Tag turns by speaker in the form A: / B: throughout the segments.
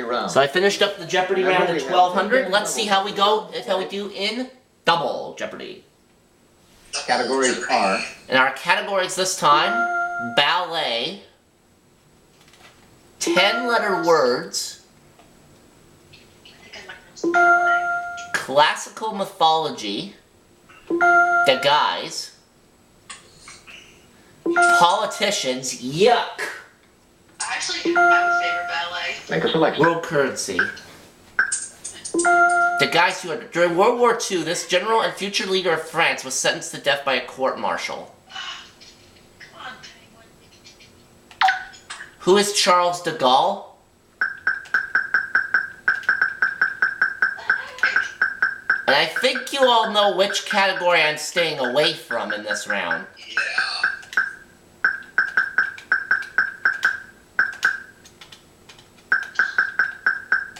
A: round.
B: So I finished up the Jeopardy round at 1200. Let's see how we go, how we do in Double Jeopardy.
A: Categories are...
B: And our categories this time, ballet, 10-letter words, classical mythology, the guys, politicians, yuck,
C: I actually do have a favorite ballet.
A: Make a selection.
B: world currency. The guys who had, during World War II, this general and future leader of France was sentenced to death by a court-martial.
C: Come on, Penguin.
B: Who is Charles de Gaulle? And I think you all know which category I'm staying away from in this round.
D: Yeah.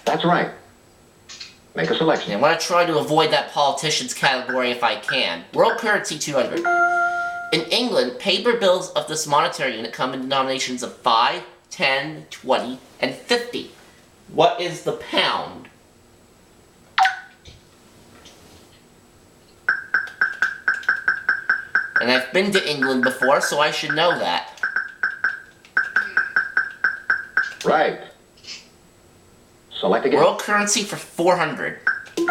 A: That's right. Make a selection.
B: And I want to try to avoid that politicians category if I can. World currency 200. In England, paper bills of this monetary unit come in denominations of 5, 10, 20, and 50. What is the pound? And I've been to England before, so I should know that.
A: Right. Select again.
B: World currency for 400. In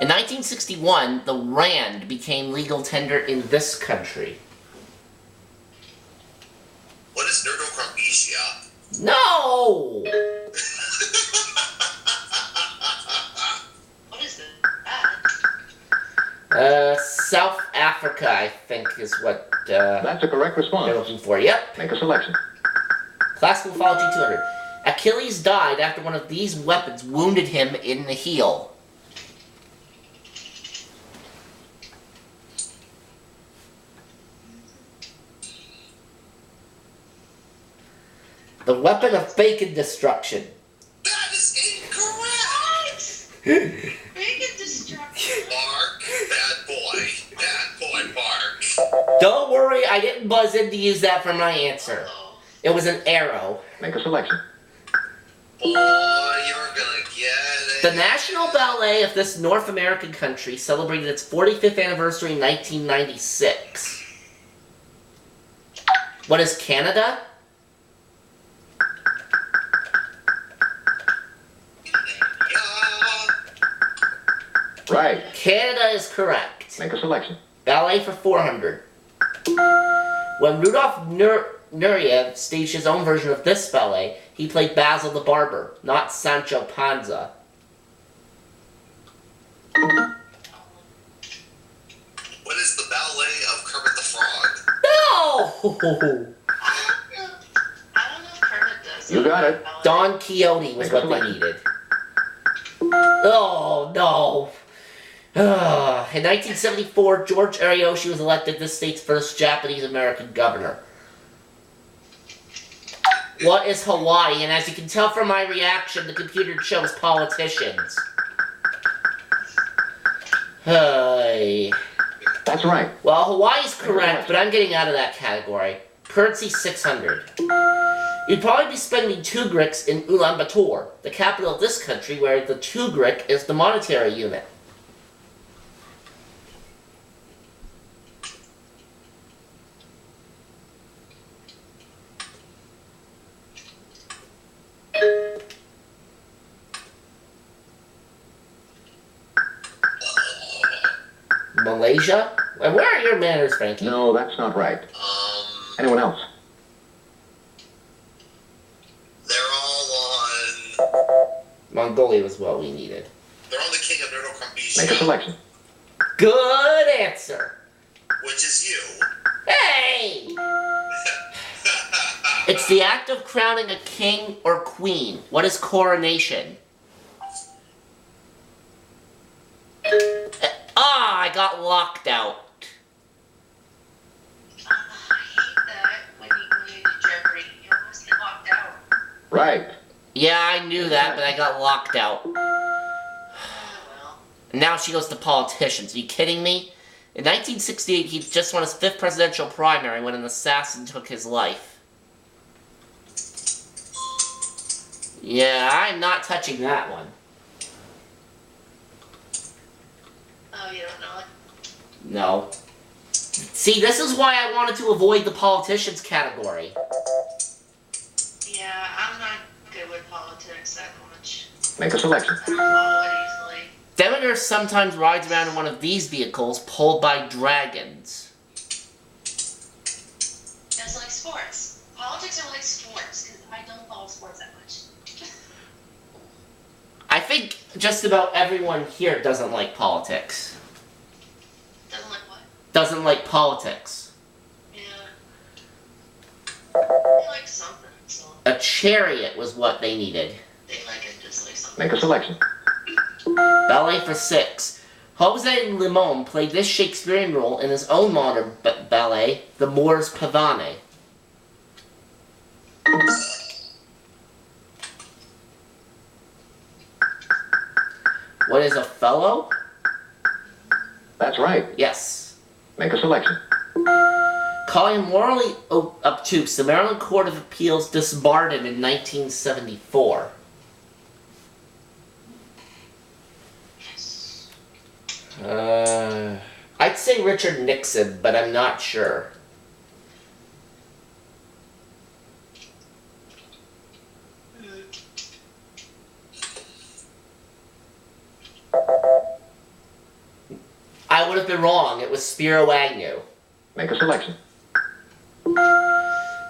B: 1961, the rand became legal tender in this country.
D: What is Nerdocrumbetia?
B: No!
C: What is that?
B: South Africa, I think, is what
A: That's a correct
B: they're
A: response.
B: looking for. Yep.
A: Make a selection.
B: Classical mythology 200. Achilles died after one of these weapons wounded him in the heel. The weapon of bacon destruction.
D: That is incorrect!
C: Bacon destruction.
D: Mark, bad boy. Bad boy, Mark.
B: Don't worry, I didn't buzz in to use that for my answer.
C: Oh.
B: It was an arrow.
A: Make a selection.
D: Boy, you're gonna get it.
B: The National Ballet of this North American country celebrated its 45th anniversary in 1996. What is Canada?
D: Yeah.
A: Right.
B: Canada is correct.
A: Make a selection.
B: Ballet for 400. When Rudolf Nureyev staged his own version of this ballet, he played Basil the Barber, not Sancho Panza.
D: What is the ballet of Kermit the Frog?
B: No!
C: I don't know if Kermit does.
A: You got it.
C: Ballet.
B: Don Quixote was what they needed. Oh, no. In 1974, George Ariyoshi was elected this state's first Japanese-American governor. What is Hawaii? And as you can tell from my reaction, the computer shows politicians. Hey.
A: That's right.
B: Well, Hawaii's correct, but I'm getting out of that category. Currency 600. You'd probably be spending Tugriks in Ulaanbaatar, the capital of this country, where the Tugrik is the monetary unit. Malaysia? Where are your manners, Frankie?
A: No, that's not right. Anyone else?
D: They're all on...
B: Mongolia was what we needed.
D: They're on the king of Nerdocrumbetia.
A: Make a selection.
B: Good answer.
D: Which is you.
B: Hey! It's the act of crowning a king or queen. What is coronation? I got locked out.
C: I hate that when you do Jeopardy. You almost get locked out.
A: Right.
B: Yeah, I knew that, but I got locked out.
C: Well,
B: Now she goes to politicians. Are you kidding me? In 1968, he just won his 5th presidential primary when an assassin took his life. Yeah, I'm not touching that one.
C: Oh, you don't know it?
B: No. See, this is why I wanted to avoid the politicians category.
C: Yeah, I'm not good with politics that much.
A: Make a selection.
C: I don't follow it easily.
B: Demeter sometimes rides around in one of these vehicles pulled by dragons.
C: It's like sports. Politics are like sports, because I don't follow sports that much.
B: I think just about everyone here doesn't like politics.
C: Doesn't like what?
B: Doesn't like politics.
C: Yeah. They like something, so
B: A chariot was what they needed.
C: they like it just like something.
A: Make a selection.
B: Ballet for 6. Jose Limon played this Shakespearean role in his own modern ballet, The Moor's Pavane. What is Othello?
A: That's right.
B: Yes.
A: Make a selection.
B: Calling him morally obtuse, the Maryland Court of Appeals disbarred him in 1974. I'd say Richard Nixon, but I'm not sure. I would have been wrong. It was Spiro Agnew.
A: Make a selection.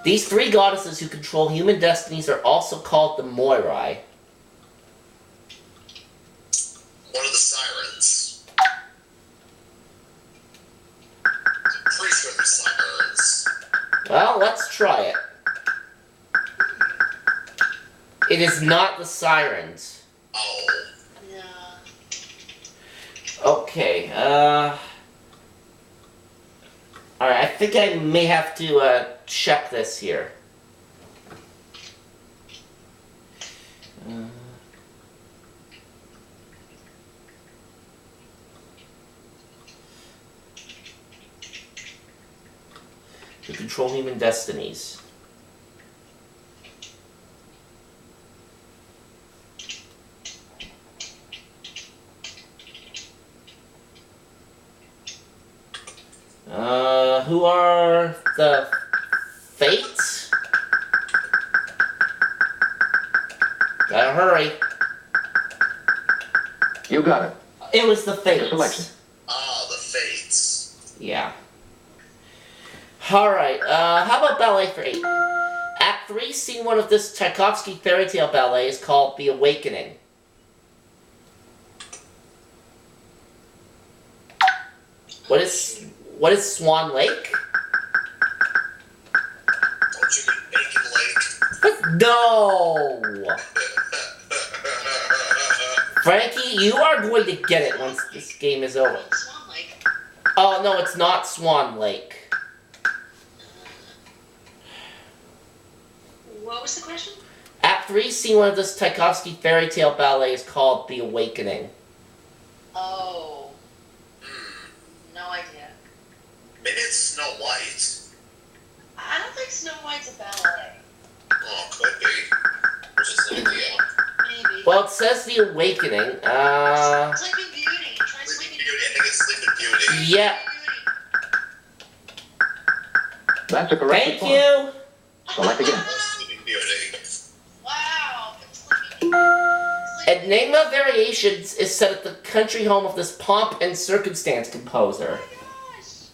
B: These 3 goddesses who control human destinies are also called the Moirai.
D: One of the sirens. I'm pretty sure they're sirens.
B: Well, let's try it. It is not the Sirens.
D: Oh.
C: Yeah.
B: Okay, alright, I think I may have to, check this here. To control human destinies. Who are the Fates? Gotta hurry.
A: You got it.
B: It was the
A: Make a selection.
B: Fates.
D: Ah, the Fates.
B: Yeah. Alright, how about ballet for 8? Act 3, scene 1 of this Tchaikovsky fairy tale ballet is called The Awakening. What is Swan Lake?
D: Don't you mean Bacon Lake?
B: No! Frankie, you are going to get it once this game is over.
C: Swan Lake.
B: Oh, no, it's not Swan Lake.
C: What was the question?
B: Act 3, scene 1 of this Tchaikovsky fairy tale ballet is called The Awakening.
C: Oh. No idea.
D: Maybe it's Snow White.
C: I don't think Snow White's a ballet.
D: Oh, could be. Which is an idea.
C: Maybe.
B: Well, it says The Awakening.
C: Sleeping Beauty. Try
D: Sleeping
C: Sleeping
D: Beauty. I think it's Sleeping Beauty.
B: Yeah.
A: That's a correct
B: Thank
A: response.
B: you!
A: Select again.
D: Sleeping Beauty.
C: Wow. Sleeping Beauty.
B: Enigma Variations is set at the country home of this pomp and circumstance composer.
C: Oh my gosh.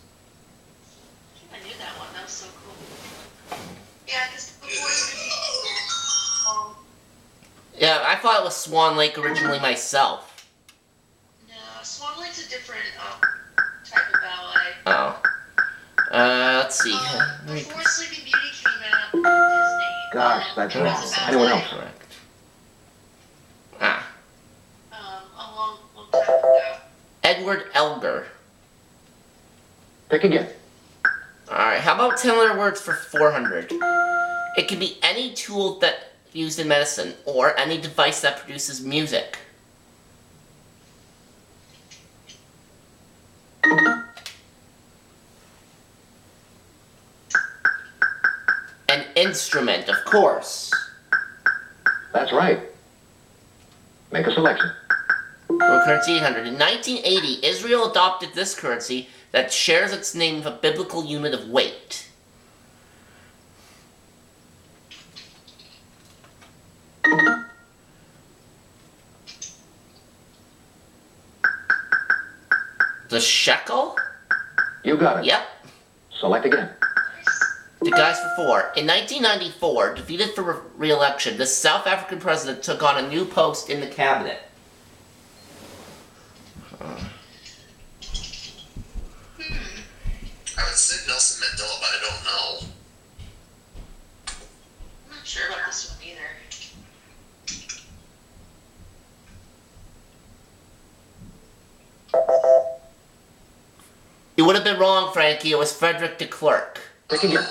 C: I knew that one. That was so cool. Yeah, because before
B: Yeah, I thought it was Swan Lake originally myself.
C: no, Swan Lake's a different type of ballet.
B: Oh. Let's see.
C: Before Sleeping Beauty came out, Disney.
A: Gosh, that's
C: it was
A: wrong.
C: a ballet,
A: Anyone else?
B: Correct. Ah.
C: A long time ago.
B: Edward Elgar.
A: Pick again.
B: Alright, how about 10 letter words for 400? It can be any tool that used in medicine, or any device that produces music. An instrument, of course.
A: That's right. Make a selection.
B: World currency 800. In 1980, Israel adopted this currency that shares its name with a biblical unit of weight. The shekel?
A: You got it.
B: Yep.
A: Select again.
B: The guys for 4. In 1994, defeated for re-election, this South African president took on a new post in the cabinet.
D: I would say Nelson Mandela, but I don't know.
C: I'm not sure about this one either.
B: You would have been wrong, Frankie. It was Frederick de Klerk.
A: Take again.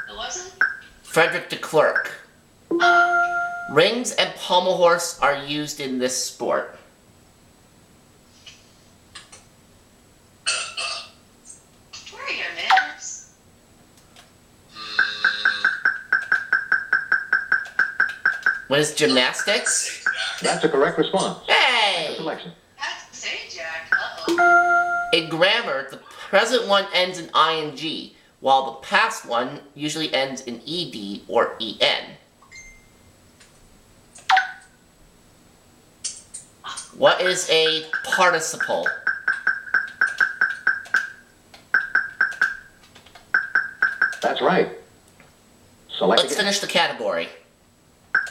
C: It wasn't?
B: Frederick de Klerk. Rings and pommel horse are used in this sport.
C: Where are your manners?
B: What is gymnastics?
A: That's a correct response. Make a
B: Hey!
A: selection.
C: That's the same, Jack. Uh-oh.
B: In grammar, the present one ends in ing, while the past one usually ends in ed or en. What is a participle?
A: That's right. Select
B: Let's
A: again.
B: finish the category.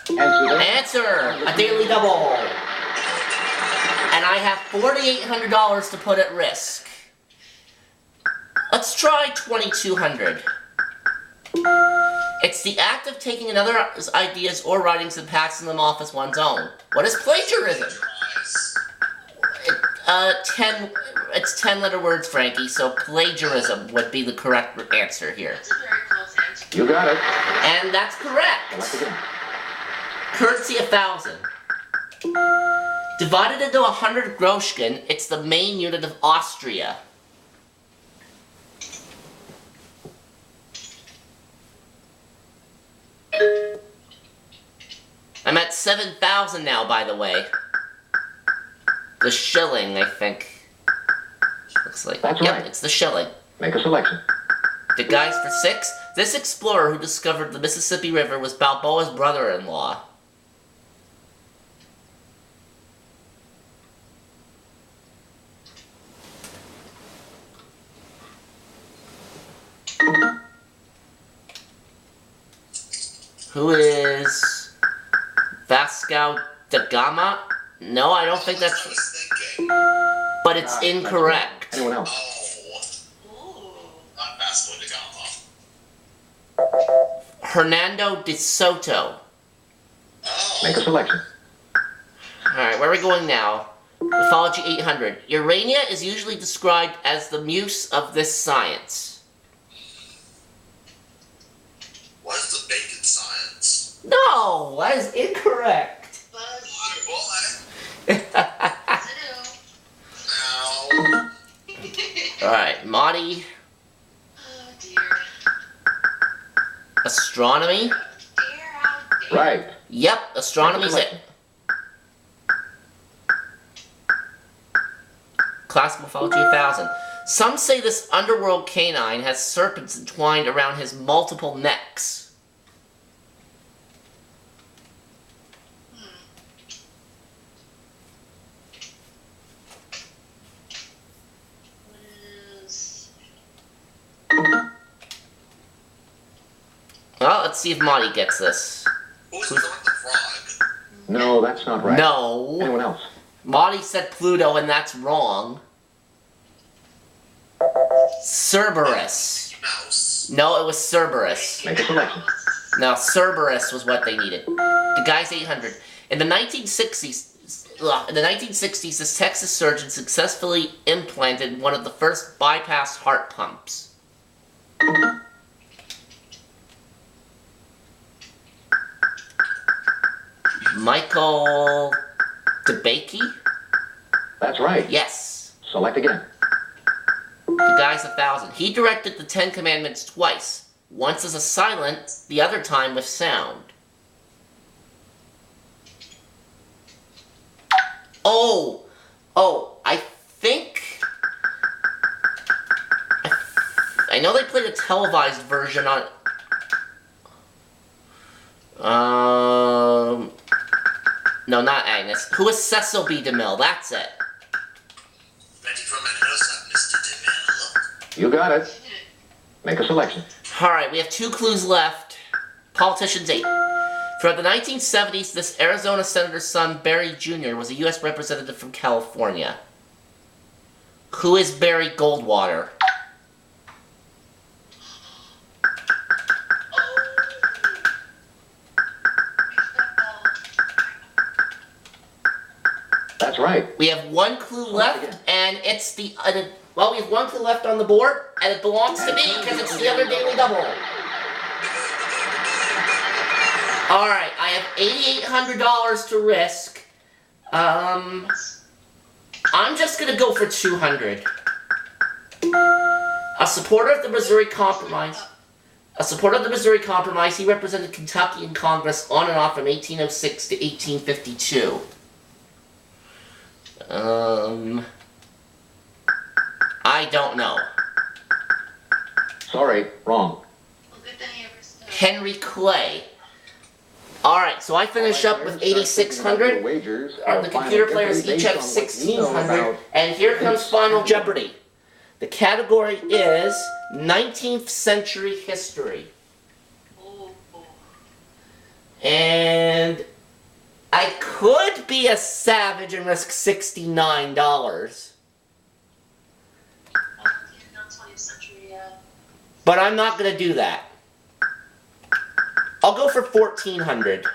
A: Answer that.
B: Answer! A daily double! And I have $4,800 to put at risk. Let's try 2,200. It's the act of taking another's ideas or writings and passing them off as one's own. What is plagiarism? It's 10-letter words, Frankie, so plagiarism would be the correct answer here.
C: That's a very close answer.
A: You got it.
B: And that's correct!
A: Select again.
B: Currency 1,000. Divided into 100 Groschen, it's the main unit of Austria. I'm at 7,000 now, by the way. The shilling, I think. Looks like.
A: That's
B: yep,
A: right.
B: it's the shilling.
A: Make a selection.
B: The guys for 6. This explorer who discovered the Mississippi River was Balboa's brother-in-law. Who is Vasco da Gama? No, I don't think
D: I
B: that's...
D: was thinking.
B: But it's incorrect.
A: Anyone else?
D: Oh,
C: Ooh.
D: not Vasco da Gama.
B: Hernando de Soto.
D: Oh.
A: Make a selection.
B: Alright, where are we going now? Mythology 800. Urania is usually described as the muse of this science.
D: What is the bacon science?
B: No, that is incorrect.
C: Buzz.
D: Boy.
C: Ow.
D: Now.
B: Alright, Marty.
C: Oh dear.
B: Astronomy?
C: How dare.
A: Right.
B: Yep, astronomy's it. Classical mythology 1000. Some say this underworld canine has serpents entwined around his multiple necks.
C: What is...
B: Well, let's see if Marty gets this.
D: Who is Kermit the Frog?
A: No, that's not right.
B: No.
A: Anyone else?
B: Marty said Pluto, and that's wrong. Cerberus.
D: Mouse.
B: No, it was Cerberus.
A: Make a selection.
B: No, Cerberus was what they needed. The guy's 800. In the 1960s, this Texas surgeon successfully implanted one of the first bypass heart pumps. Michael DeBakey?
A: That's right.
B: Yes.
A: Select again.
B: The guy's 1000. He directed the 10 Commandments twice. Once as a silent, the other time with sound. Oh, I think... I know they played a televised version on... No, not Agnes. Who is Cecil B. DeMille? That's it.
D: Ready for my close-up, Mr. DeMille?
A: You got it. Make a selection.
B: Alright, we have 2 clues left. Politicians 8. Throughout the 1970s, this Arizona senator's son, Barry Jr., was a U.S. representative from California. Who is Barry Goldwater?
A: That's right.
B: We have 1 clue left, and it's the... well, we have 1 clue left on the board, and it belongs to me because it's the other Daily Double. Alright, I have $8,800 to risk. I'm just gonna go for 200. A supporter of the Missouri Compromise. He represented Kentucky in Congress on and off from 1806 to 1852. I don't know.
A: Sorry, wrong.
C: Well, good thing you ever stood.
B: Henry Clay. Alright, so I finish up with 8,600. The computer players each have 1,600. And here comes Final Jeopardy. The category is 19th century history.
C: Oh, oh.
B: And I could be a savage and risk $69.
C: Well, not 20th century yet.
B: But I'm not going to do that. I'll go for 1,400.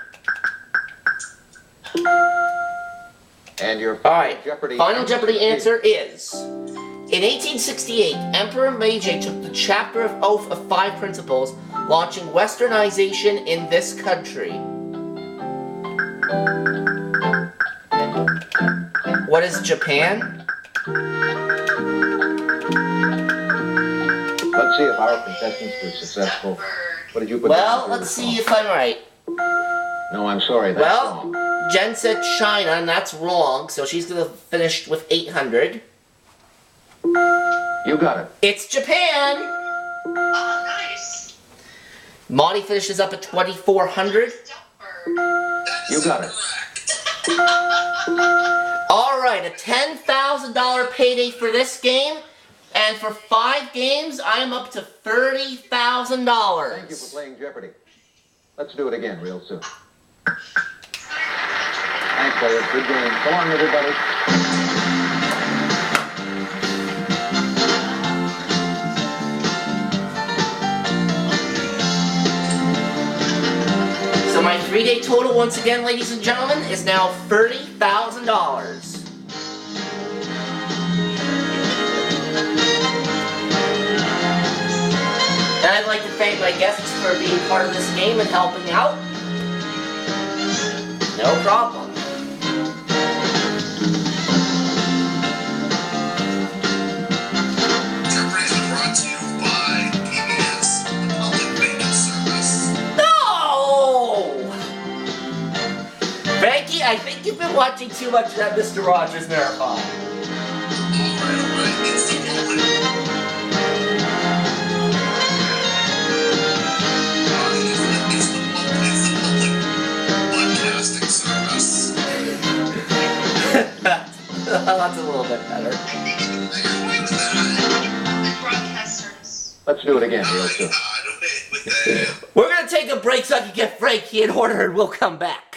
A: And your
B: Alright,
A: Jeopardy
B: Final Jeopardy answer is... In 1868, Emperor Meiji took the Chapter of Oath of 5 Principles, launching westernization in this country. What is Japan?
A: Let's see if our contestants were successful. What did you put
B: Well,
A: down for
B: let's
A: the
B: see
A: song?
B: if I'm right.
A: No, I'm sorry, that's
B: Well,
A: wrong.
B: Jen said China, and that's wrong, so she's gonna finish with 800.
A: You got it.
B: It's Japan!
C: Oh, nice.
B: Monty finishes up at 2,400.
C: Dumper.
A: You got it.
B: Alright, a $10,000 payday for this game. And for 5 games, I am up to $30,000.
A: Thank you for playing Jeopardy. Let's do it again real soon. Thanks, players. Good game. Come on, everybody.
B: So my 3-day total, once again, ladies and gentlemen, is now $30,000. And I'd like to thank my guests for being part of this game and helping out. No problem.
D: Jeopardy is brought to you by PBS, the Public Maintenance Service.
B: No! Frankie, I think you've been watching too much of that Mr. Rogers marathon.
D: Alright, it's the moment. It's the public broadcasting service.
B: That's a little bit better.
C: I think it's
D: You're away with that.
C: the broadcast service.
A: Let's do it again real soon.
D: God, away with that.
B: We're gonna take a break so I can get Frankie in order and we'll come back.